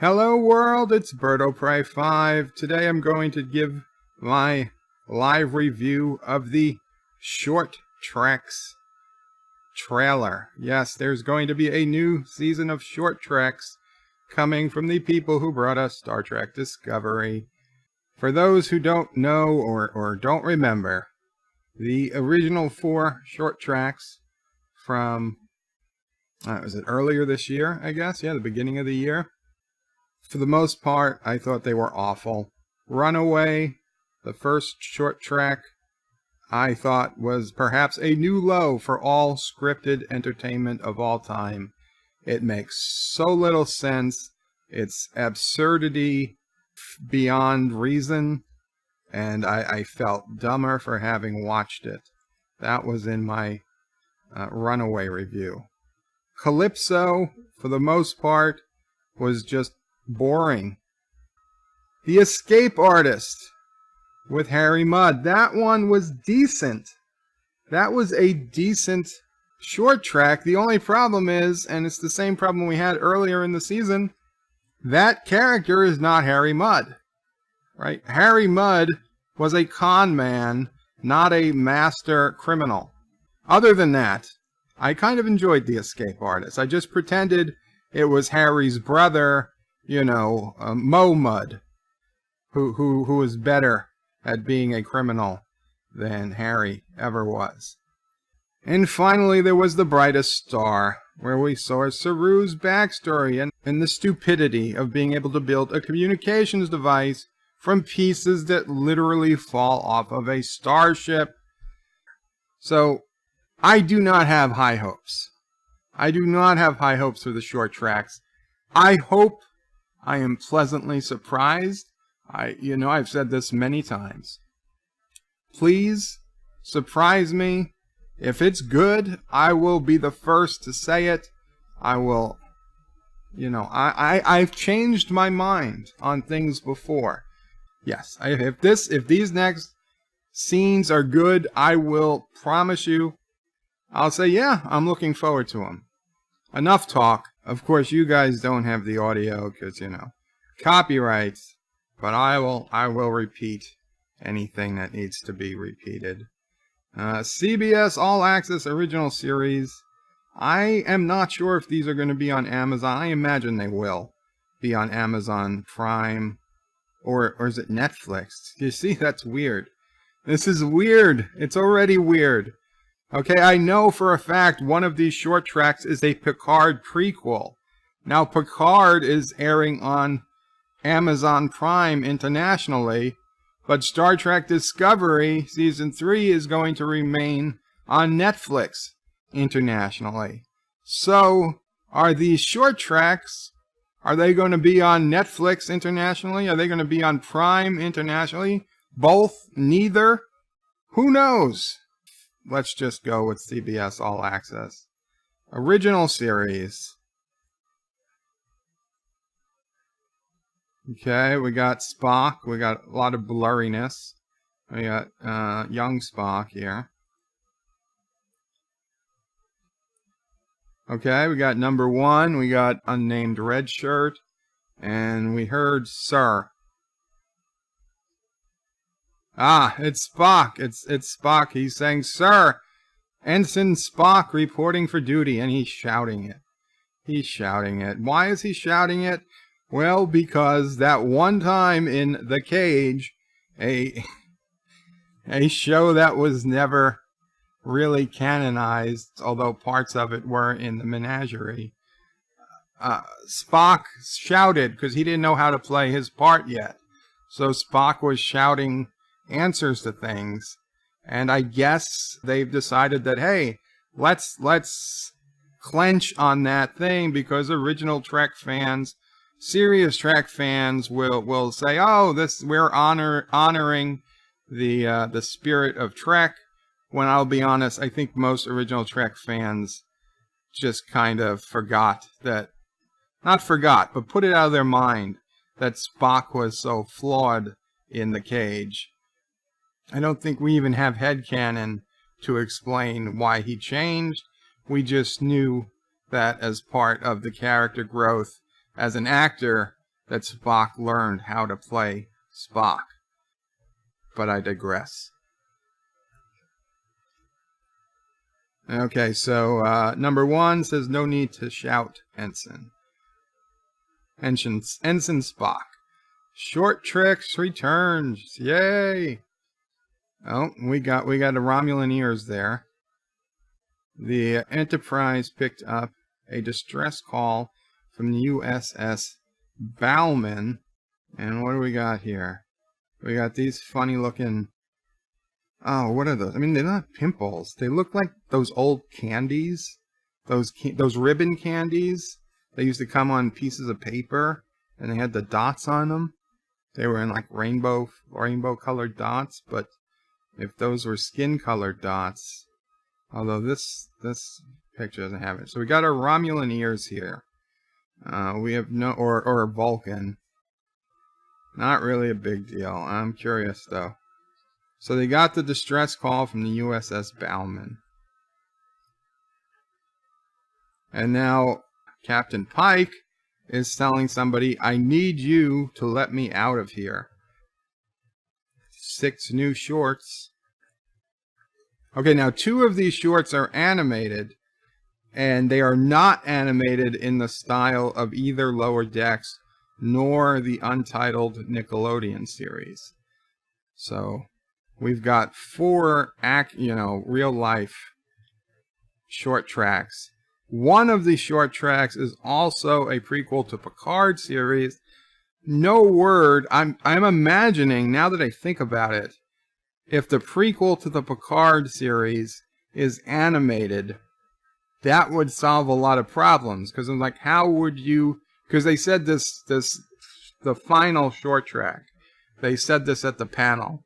Hello world, it's BirdoPry5. Today I'm going to give my live review of the Short Treks trailer. Yes, there's going to be a new season of Short Treks coming from the people who brought us Star Trek Discovery. For those who don't know or don't remember, the original 4 Short Treks from, was it earlier this year, I guess? Yeah, the beginning of the year. For the most part, I thought they were awful. Runaway, the first short trek, I thought was perhaps a new low for all scripted entertainment of all time. It makes so little sense. It's absurdity beyond reason, and I felt dumber for having watched it. That was in my Runaway review. Calypso, for the most part, was just boring. The Escape Artist with Harry Mudd, that one was decent. That was a decent short track. The only problem is, and it's the same problem we had earlier in the season, that character is not Harry Mudd, right? Harry Mudd was a con man, not a master criminal. Other than that, I kind of enjoyed The Escape Artist. I just pretended it was Harry's brother, you know, Mo Mudd, who was better at being a criminal than Harry ever was. And finally, there was The Brightest Star, where we saw Saru's backstory and the stupidity of being able to build a communications device from pieces that literally fall off of a starship. So, I do not have high hopes. I do not have high hopes for the short tracks. I hope I am pleasantly surprised. I've said this many times. Please surprise me. If it's good, I will be the first to say it. I will, I've changed my mind on things before. Yes, if these next scenes are good, I will promise you, I'll say, yeah, I'm looking forward to them. Enough talk. Of course, you guys don't have the audio because, copyrights. But I will repeat anything that needs to be repeated. CBS All Access original series. I am not sure if these are going to be on Amazon. I imagine they will be on Amazon Prime. Or is it Netflix? You see, that's weird. This is weird. It's already weird. Okay, I know for a fact one of these short tracks is a Picard prequel. Now, Picard is airing on Amazon Prime internationally, but Star Trek Discovery Season 3 is going to remain on Netflix internationally. So, are these short tracks, are they going to be on Netflix internationally? Are they going to be on Prime internationally? Both? Neither? Who knows? Let's just go with CBS All Access. Original series. Okay, we got Spock. We got a lot of blurriness. We got young Spock here. Okay, we got number 1. We got unnamed red shirt. And we heard Sir. Ah, it's Spock. It's Spock. He's saying, Sir, Ensign Spock reporting for duty. And he's shouting it. He's shouting it. Why is he shouting it? Well, because that one time in The Cage, a show that was never really canonized, although parts of it were in the menagerie, Spock shouted because he didn't know how to play his part yet. So Spock was shouting answers to things, and I guess they've decided that, hey, let's clench on that thing, because original Trek fans, serious Trek fans will say, oh, we're honoring the spirit of Trek. When I'll be honest, I think most original Trek fans just kind of forgot that, not forgot, but put it out of their mind that Spock was so flawed in The Cage. I don't think we even have headcanon to explain why he changed. We just knew that as part of the character growth as an actor, that Spock learned how to play Spock. But I digress. Okay, so number 1 says no need to shout, Ensign. Ensign Spock. Short tricks returns. Yay! Oh, we got a Romulan ears there. The Enterprise picked up a distress call from the USS Bowman. And what do we got here? We got these funny looking... Oh, what are those? I mean, they're not pimples. They look like those old candies. Those ribbon candies. They used to come on pieces of paper, and they had the dots on them. They were in like rainbow colored dots, but if those were skin colored dots, although this picture doesn't have it. So we got our Romulan ears here. We have no, or Vulcan. Not really a big deal. I'm curious though. So they got the distress call from the USS Bowman. And now Captain Pike is telling somebody, I need you to let me out of here. 6 new shorts. Okay, now 2 of these shorts are animated, and they are not animated in the style of either Lower Decks nor the untitled Nickelodeon series. So we've got 4 real life short tracks. One of the short tracks is also a prequel to Picard series. No word. I'm imagining, now that I think about it, if the prequel to the Picard series is animated, that would solve a lot of problems. Because I'm like, how would you... Because they said the final short track, they said this at the panel.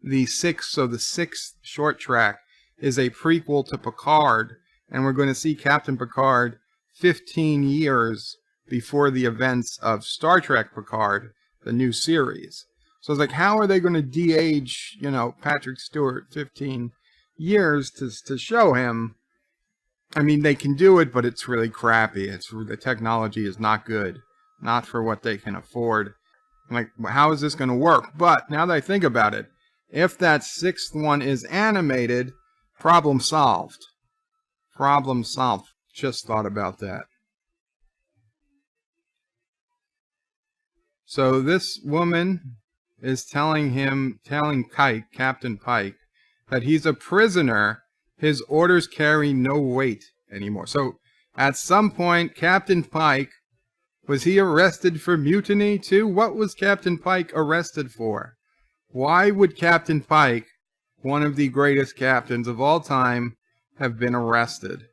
The sixth short track is a prequel to Picard, and we're going to see Captain Picard 15 years before the events of Star Trek Picard, the new series. So it's like, how are they going to de-age, Patrick Stewart 15 years to show him? I mean, they can do it, but it's really crappy. The technology is not good, not for what they can afford. I'm like, how is this going to work? But now that I think about it, if that 6th one is animated, problem solved. Problem solved. Just thought about that. So this woman is telling Pike, Captain Pike, that he's a prisoner. His orders carry no weight anymore. So at some point, Captain Pike, was he arrested for mutiny too? What was Captain Pike arrested for? Why would Captain Pike, one of the greatest captains of all time, have been arrested?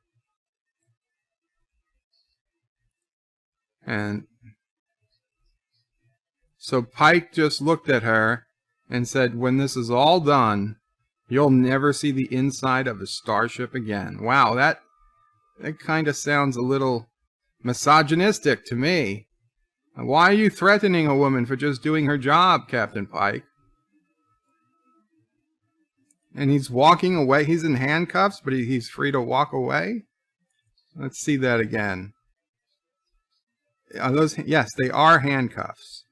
And so Pike just looked at her and said, when this is all done, you'll never see the inside of a starship again. Wow, that kind of sounds a little misogynistic to me. Why are you threatening a woman for just doing her job, Captain Pike? And he's walking away. He's in handcuffs, but he's free to walk away? Let's see that again. Are those? Yes, they are handcuffs.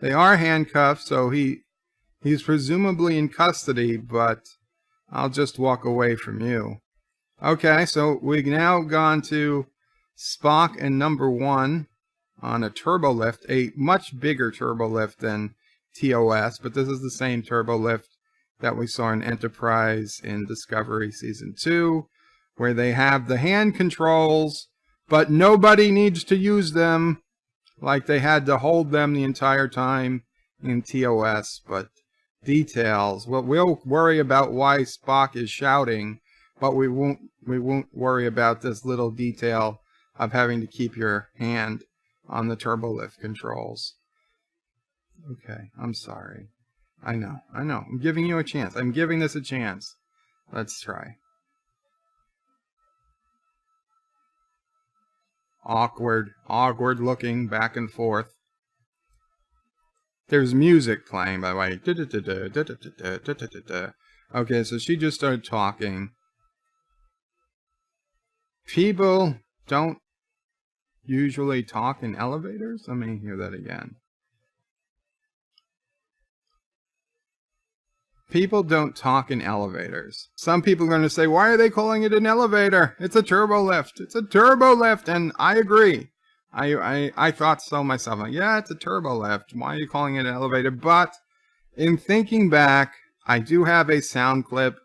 They are handcuffs, so he's presumably in custody, but I'll just walk away from you. Okay, so we've now gone to Spock and number 1 on a Turbolift, a much bigger Turbolift than TOS, but this is the same Turbolift that we saw in Enterprise in Discovery Season 2, where they have the hand controls, but nobody needs to use them, like they had to hold them the entire time in TOS. But details, well, we'll worry about why Spock is shouting, but we won't worry about this little detail of having to keep your hand on the Turbolift controls. Okay, I'm sorry. I know. I'm giving you a chance. I'm giving this a chance. Let's try. Awkward looking back and forth. There's music playing, by the way. Okay, so she just started talking. People don't usually talk in elevators? Let me hear that again. People don't talk in elevators. Some people are going to say, why are they calling it an elevator? It's a turbolift. It's a turbolift. And I agree. I thought so myself. Like, yeah, it's a turbolift. Why are you calling it an elevator? But in thinking back, I do have a sound clip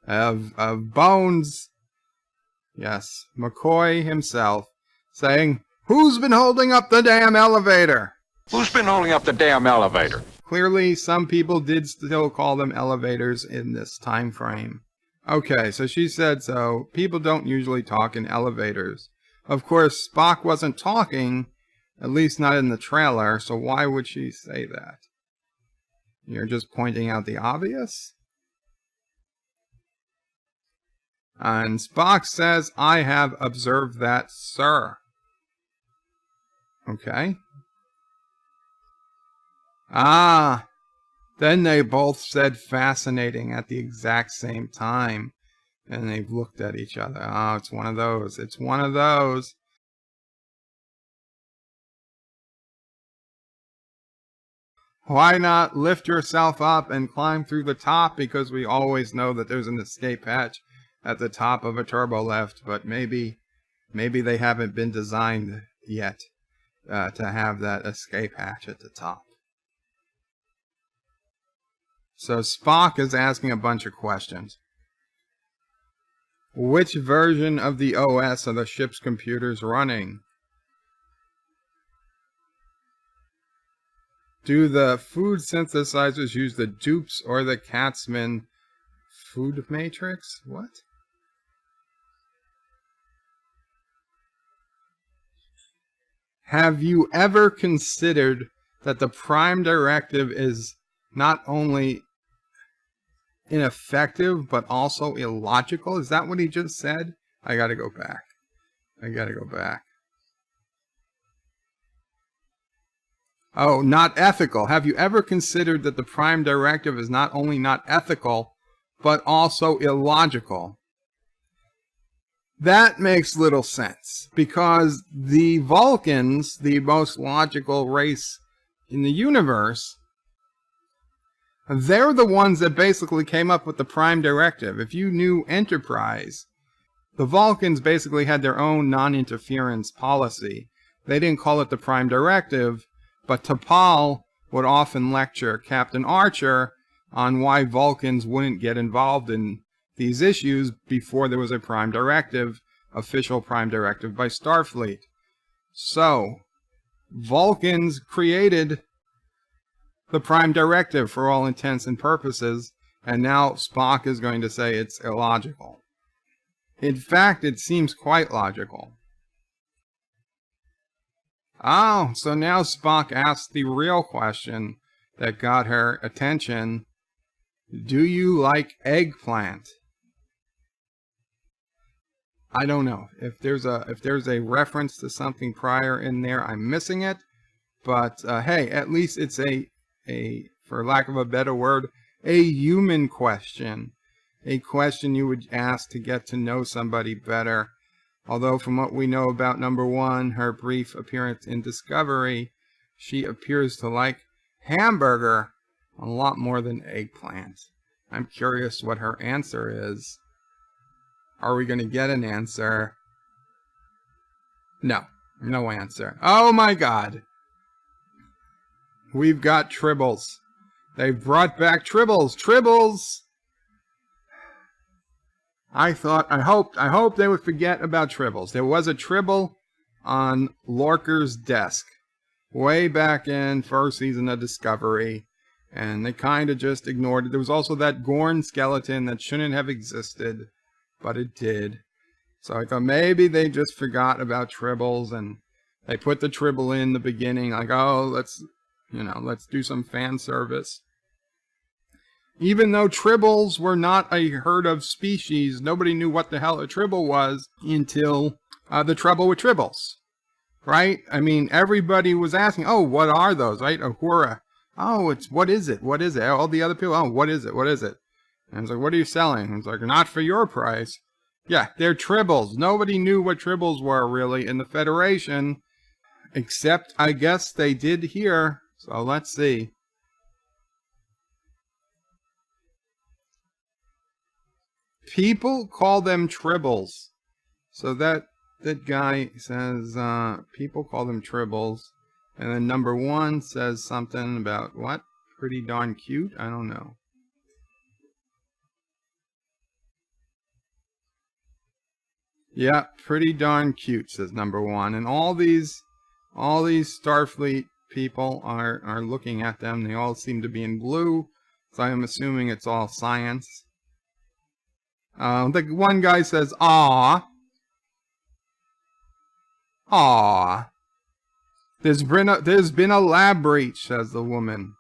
of Bones, yes, McCoy himself, saying, who's been holding up the damn elevator? Who's been holding up the damn elevator? Clearly, some people did still call them elevators in this time frame. Okay, so she said so. People don't usually talk in elevators. Of course, Spock wasn't talking, at least not in the trailer, so why would she say that? You're just pointing out the obvious? And Spock says, I have observed that, sir. Okay. Ah, then they both said fascinating at the exact same time. And they've looked at each other. Oh, it's one of those. It's one of those. Why not lift yourself up and climb through the top? Because we always know that there's an escape hatch at the top of a turbolift. But maybe they haven't been designed yet to have that escape hatch at the top. So Spock is asking a bunch of questions. Which version of the OS are the ship's computers running? Do the food synthesizers use the dupes or the Katzmann food matrix? What? Have you ever considered that the Prime Directive is not only ineffective, but also illogical? Is that what he just said? I gotta go back. Oh, not ethical. Have you ever considered that the Prime Directive is not only not ethical, but also illogical? That makes little sense, because the Vulcans, the most logical race in the universe, they're the ones that basically came up with the Prime Directive. If you knew Enterprise, the Vulcans basically had their own non-interference policy. They didn't call it the Prime Directive, but T'Pol would often lecture Captain Archer on why Vulcans wouldn't get involved in these issues before there was a Prime Directive, official Prime Directive by Starfleet. So, Vulcans created the Prime Directive for all intents and purposes, and now Spock is going to say it's illogical. In fact, it seems quite logical. Oh, so now Spock asks the real question that got her attention. Do you like eggplant? I don't know. If there's a reference to something prior in there, I'm missing it. But hey, at least it's a, for lack of a better word, a human question. A question you would ask to get to know somebody better. Although from what we know about number one, her brief appearance in Discovery, she appears to like hamburger a lot more than eggplant. I'm curious what her answer is. Are we going to get an answer? No. No answer. Oh my god. We've got Tribbles. They've brought back Tribbles. Tribbles! I hope they would forget about Tribbles. There was a Tribble on Lorker's desk way back in first season of Discovery, and they kind of just ignored it. There was also that Gorn skeleton that shouldn't have existed, but it did. So I thought maybe they just forgot about Tribbles, and they put the Tribble in the beginning, like, oh, let's do some fan service. Even though Tribbles were not a heard of species, nobody knew what the hell a Tribble was until the Trouble with Tribbles, right? I mean, everybody was asking, oh, what are those, right? Uhura. Oh, what is it? What is it? All the other people, oh, what is it? What is it? And it's like, what are you selling? And it's like, not for your price. Yeah, they're Tribbles. Nobody knew what Tribbles were, really, in the Federation Except, I guess they did here. So let's see. People call them Tribbles. So that guy says, people call them Tribbles. And then number 1 says something about what? Pretty darn cute? I don't know. Yeah, pretty darn cute, says number 1. And all these Starfleet people are looking at them. They all seem to be in blue. So I'm assuming it's all science. The one guy says, "Aw. Aw. There's been a lab breach," says the woman.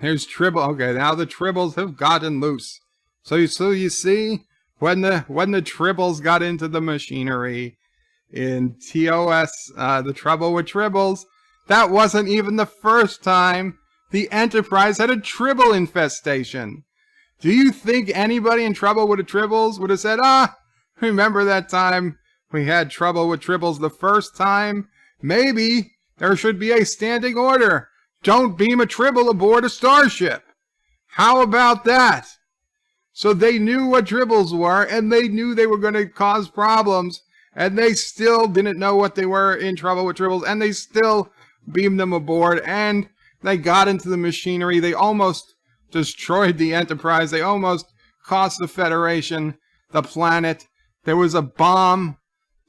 Here's Tribble. Okay, now the Tribbles have gotten loose. So you see, when the Tribbles got into the machinery in TOS, the Trouble with Tribbles, that wasn't even the first time the Enterprise had a Tribble infestation. Do you think anybody in trouble with the Tribbles would have said, remember that time we had trouble with Tribbles the first time? Maybe there should be a standing order. Don't beam a Tribble aboard a starship. How about that? So they knew what Tribbles were, and they knew they were going to cause problems, and they still didn't know what they were in trouble with Tribbles, and they still beamed them aboard, and they got into the machinery. They almost destroyed the Enterprise. They almost cost the Federation the planet. There was a bomb.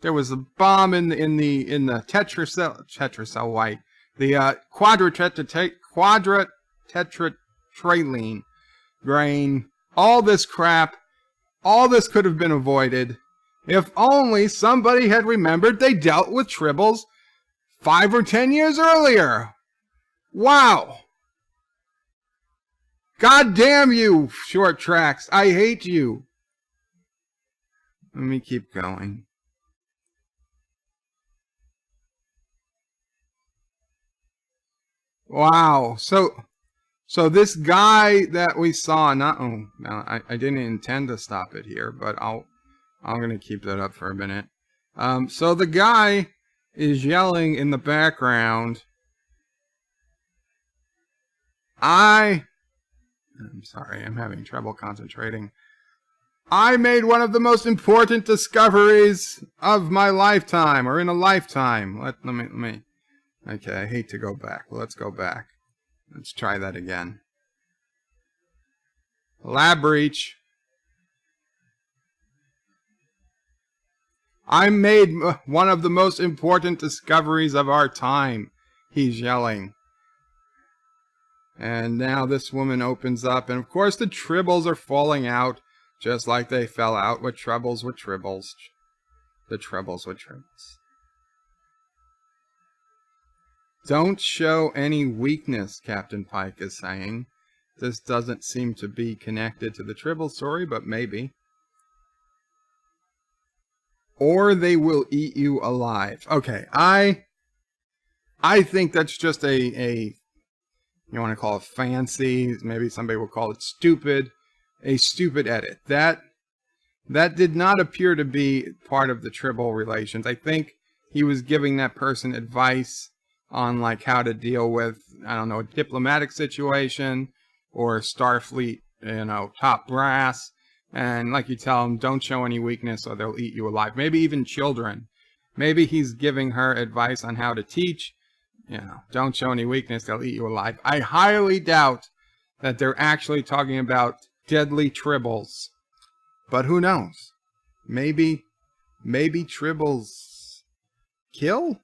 There was a bomb in the tetracell white, the quadrotetratraline grain. All this crap, all this could have been avoided if only somebody had remembered they dealt with Tribbles 5 or 10 years earlier. Wow. God damn you, short tracks. I hate you. Let me keep going. Wow. So this guy that we saw, I didn't intend to stop it here, but I'm going to keep that up for a minute. So the guy is yelling in the background, I'm sorry, I'm having trouble concentrating. I made one of the most important discoveries of my lifetime, or in a lifetime. Let me. Okay, I hate to go back. Let's go back. Let's try that again. Lab breach. I made one of the most important discoveries of our time, he's yelling. And now this woman opens up, and of course the Tribbles are falling out, just like they fell out with Troubles with Tribbles. The Troubles with Tribbles. Don't show any weakness, Captain Pike is saying. This doesn't seem to be connected to the Tribble story, but maybe. Or they will eat you alive. Okay, I think that's just a you want to call it fancy, maybe somebody will call it stupid, a stupid edit. That did not appear to be part of the Tribble relations. I think he was giving that person advice on like how to deal with, I don't know, a diplomatic situation or Starfleet, top brass. And like you tell them, don't show any weakness or they'll eat you alive. Maybe even children. Maybe he's giving her advice on how to teach. Don't show any weakness, they'll eat you alive. I highly doubt that they're actually talking about deadly Tribbles. But who knows? Maybe Tribbles kill?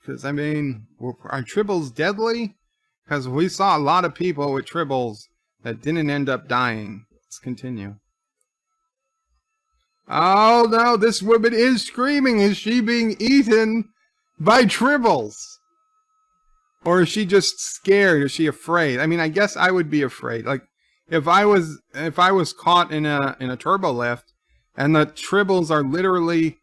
Because, are Tribbles deadly? Because we saw a lot of people with Tribbles that didn't end up dying. Let's continue. Oh no, this woman is screaming. Is she being eaten by Tribbles? Or is she just scared? Is she afraid? I guess I would be afraid. Like, if I was caught in a Turbolift and the Tribbles are literally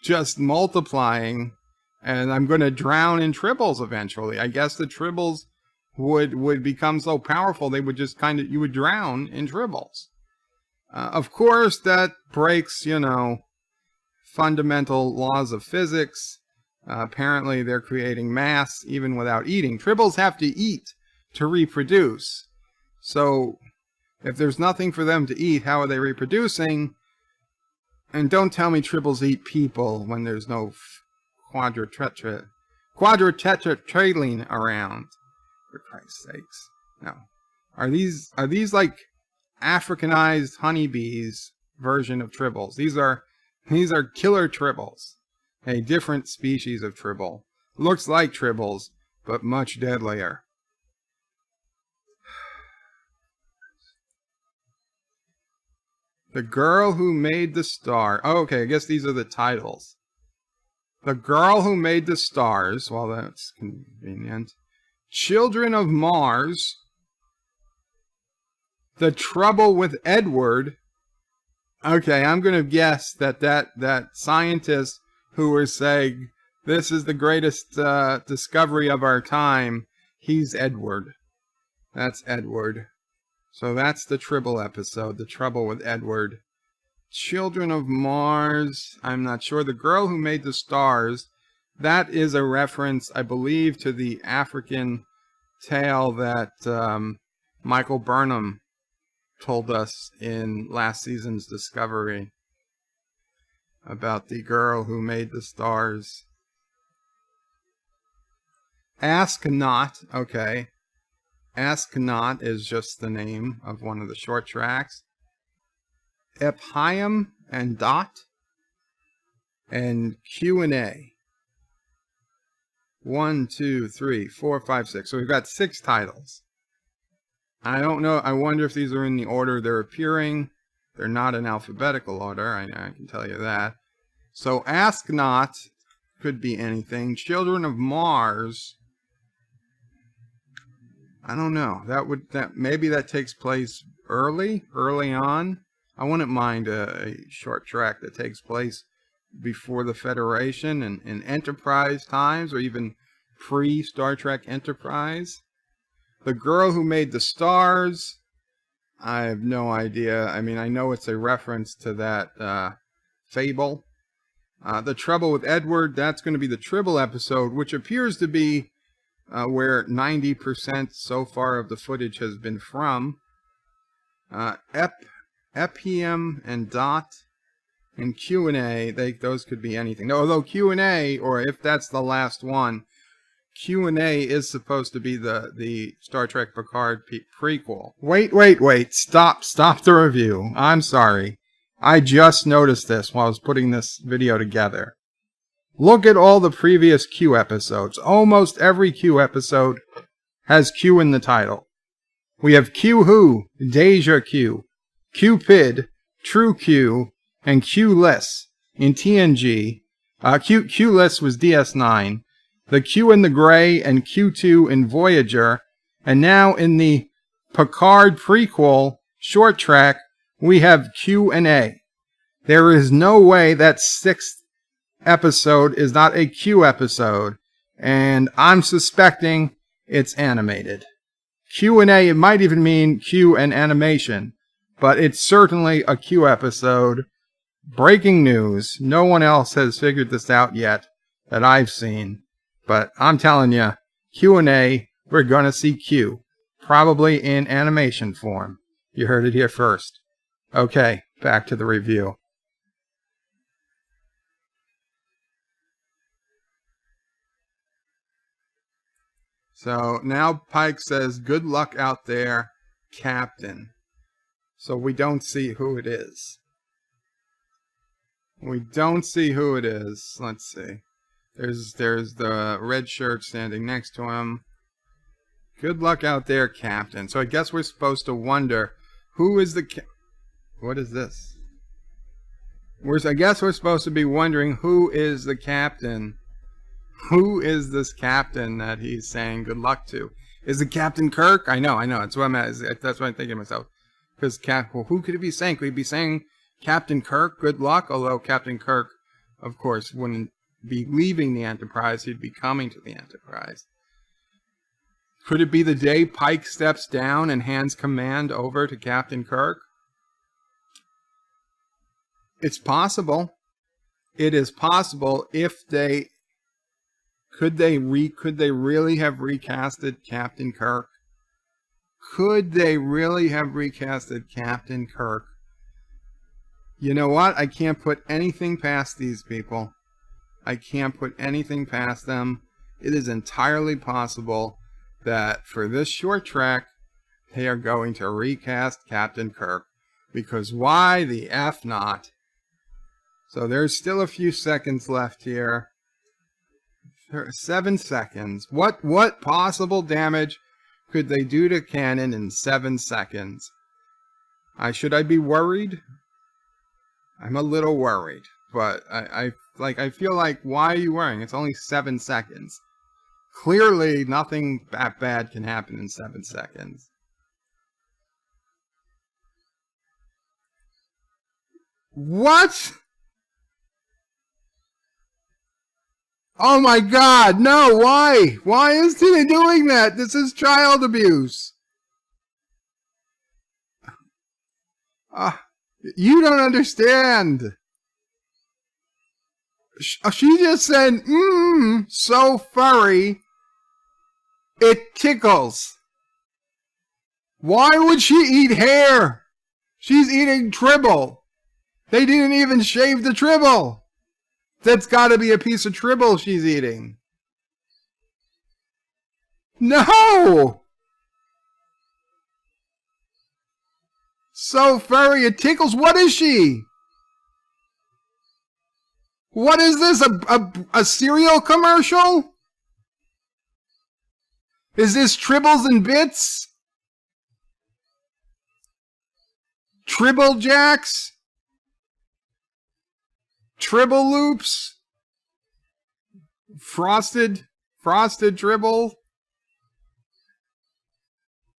just multiplying and I'm going to drown in Tribbles eventually. I guess the Tribbles would become so powerful they would just you would drown in Tribbles. Of course, that breaks, fundamental laws of physics. Apparently, they're creating mass even without eating. Tribbles have to eat to reproduce. So, if there's nothing for them to eat, how are they reproducing? And don't tell me Tribbles eat people when there's no quadrotetratraline around. For Christ's sakes. No. Are these like Africanized honeybees version of Tribbles? These are killer Tribbles. A different species of Tribble. Looks like Tribbles, but much deadlier. The Girl Who Made the Star. Oh, okay, I guess these are the titles. The Girl Who Made the Stars. Well, that's convenient. Children of Mars. The Trouble with Edward. Okay, I'm going to guess that scientist who was saying, this is the greatest discovery of our time, he's Edward. That's Edward. So that's the Tribble episode, The Trouble with Edward. Children of Mars, I'm not sure. The Girl Who Made the Stars, that is a reference, I believe, to the African tale that Michael Burnham told us in last season's Discovery about the girl who made the stars. Ask Not, okay. Ask Not is just the name of one of the short tracks. Epium and Dot and Q&A. 1, 2, 3, 4, 5, 6. So we've got 6 titles. I don't know. I wonder if these are in the order they're appearing. They're not in alphabetical order. I can tell you that. So Ask Not could be anything. Children of Mars. I don't know. Maybe that takes place early on. I wouldn't mind a short track that takes place before the Federation and in Enterprise times, or even pre-Star Trek Enterprise. The Girl Who Made the Stars. I have no idea. I mean, I know it's a reference to that fable. The Trouble with Edward, that's going to be the Tribble episode, which appears to be where 90% so far of the footage has been from. Epium and Dot and Q&A, those could be anything. Although Q&A, or if that's the last one, Q&A is supposed to be the Star Trek Picard prequel. Wait. Stop the review. I'm sorry. I just noticed this while I was putting this video together. Look at all the previous Q episodes. Almost every Q episode has Q in the title. We have Q Who, Deja Q, Cupid, True Q, and Q-less in TNG. Q-less was DS9. The Q in the Gray and Q2 in Voyager. And now in the Picard prequel short track, we have Q&A. There is no way that 6th episode is not a Q episode, and I'm suspecting it's animated. Q&A, it might even mean Q and animation, but it's certainly a Q episode. Breaking news. No one else has figured this out yet that I've seen, but I'm telling you, Q&A, we're going to see Q, probably in animation form. You heard it here first. Okay, back to the review. So now Pike says, good luck out there, Captain. So we don't see who it is. Let's see. There's the red shirt standing next to him. Good luck out there, Captain. So I guess we're supposed to wonder, who is the what is this? I guess we're supposed to be wondering, who is the captain? Who is this captain that he's saying good luck to? Is it Captain Kirk? I know. That's what that's what I'm thinking to myself. Because who could he be saying? Could he be saying Captain Kirk, good luck? Although Captain Kirk, of course, wouldn't be leaving the Enterprise. He'd be coming to the Enterprise. Could it be the day Pike steps down and hands command over to Captain Kirk? It's possible. It is possible if they Could they really have recasted Captain Kirk? Could they really have recasted Captain Kirk? You know what? I can't put anything past these people. I can't put anything past them. It is entirely possible that for this short track, they are going to recast Captain Kirk. Because why the F not? So there's still a few seconds left here. 7 seconds. What possible damage could they do to canon in 7 seconds? Should I be worried? I'm a little worried, but I feel like, why are you worrying? It's only 7 seconds. Clearly, nothing that bad can happen in 7 seconds. What? Oh my God, no, why? Why is he doing that? This is child abuse. You don't understand. She just said, so furry, it tickles. Why would she eat hair? She's eating Tribble. They didn't even shave the Tribble. That's got to be a piece of Tribble she's eating. No! So furry, it tickles. What is she? What is this? A cereal commercial? Is this Tribbles and Bits? Tribble Jacks? Tribble Loops? Frosted Tribble?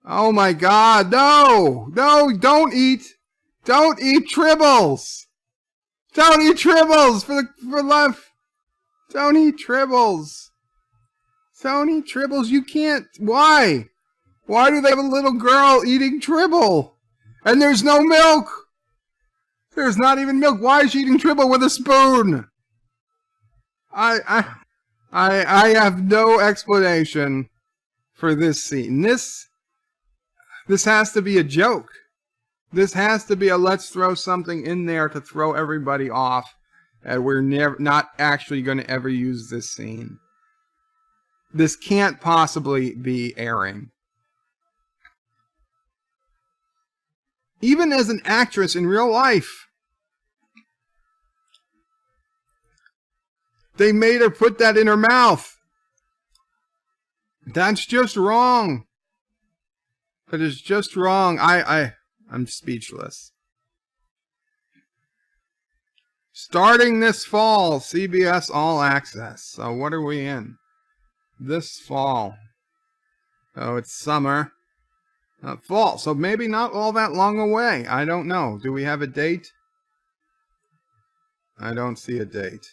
Oh my God, no! No, don't eat Tribbles! Don't eat Tribbles for life! Don't eat Tribbles! Don't eat Tribbles, you can't! Why? Why do they have a little girl eating Tribble? And there's no milk! There's not even milk. Why is she eating Tribble with a spoon? I have no explanation for this scene. This has to be a joke. This has to be a let's throw something in there to throw everybody off, and we're not actually going to ever use this scene. This can't possibly be airing. Even as an actress in real life, they made her put that in her mouth. That's just wrong. That is just wrong. I'm speechless. Starting this fall, CBS All Access. So what are we in? This fall. Oh, it's summer. Fall, so maybe not all that long away. I don't know. Do we have a date? I don't see a date.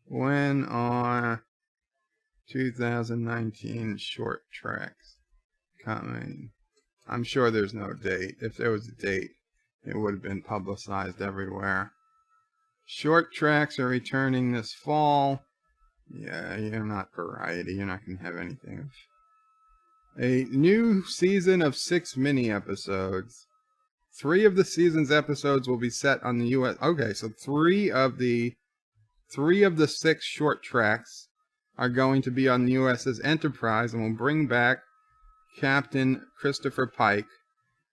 When are 2019 short tracks coming? I'm sure there's no date. If there was a date, it would have been publicized everywhere. Short tracks are returning this fall. Yeah, you're not variety. You're not going to have anything of a new season of 6 mini episodes. 3 of the season's episodes will be set on the US. Okay, so 3 of the 6 short tracks are going to be on the USS Enterprise, and will bring back Captain Christopher Pike,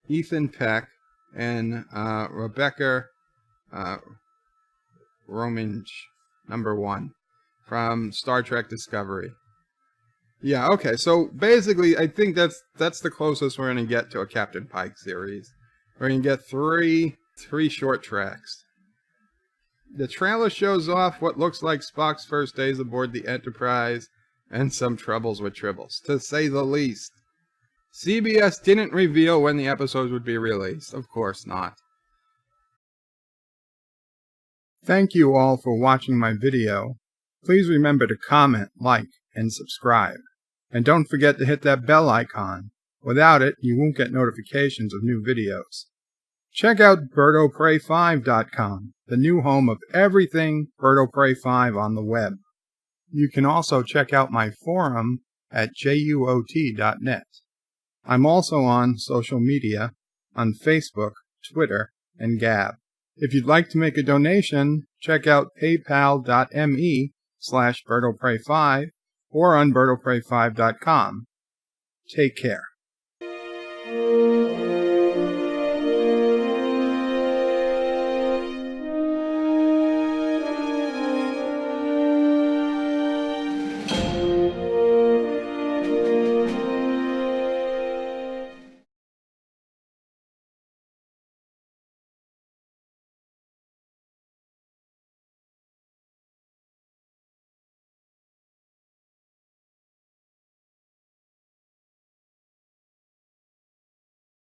Ethan Peck, and Rebecca Romijn, number 1. From Star Trek Discovery. Yeah, okay, so basically I think that's the closest we're going to get to a Captain Pike series. We're going to get three short tracks. The trailer shows off what looks like Spock's first days aboard the Enterprise, and some troubles with Tribbles, to say the least. CBS didn't reveal when the episodes would be released. Of course not. Thank you all for watching my video. Please remember to comment, like, and subscribe. And don't forget to hit that bell icon. Without it, you won't get notifications of new videos. Check out BirdOPrey5.com, the new home of everything Bird O' Prey 5 on the web. You can also check out my forum at juot.net. I'm also on social media on Facebook, Twitter, and Gab. If you'd like to make a donation, check out paypal.me/BirdOPrey5 or on BirdOPrey5.com. Take care.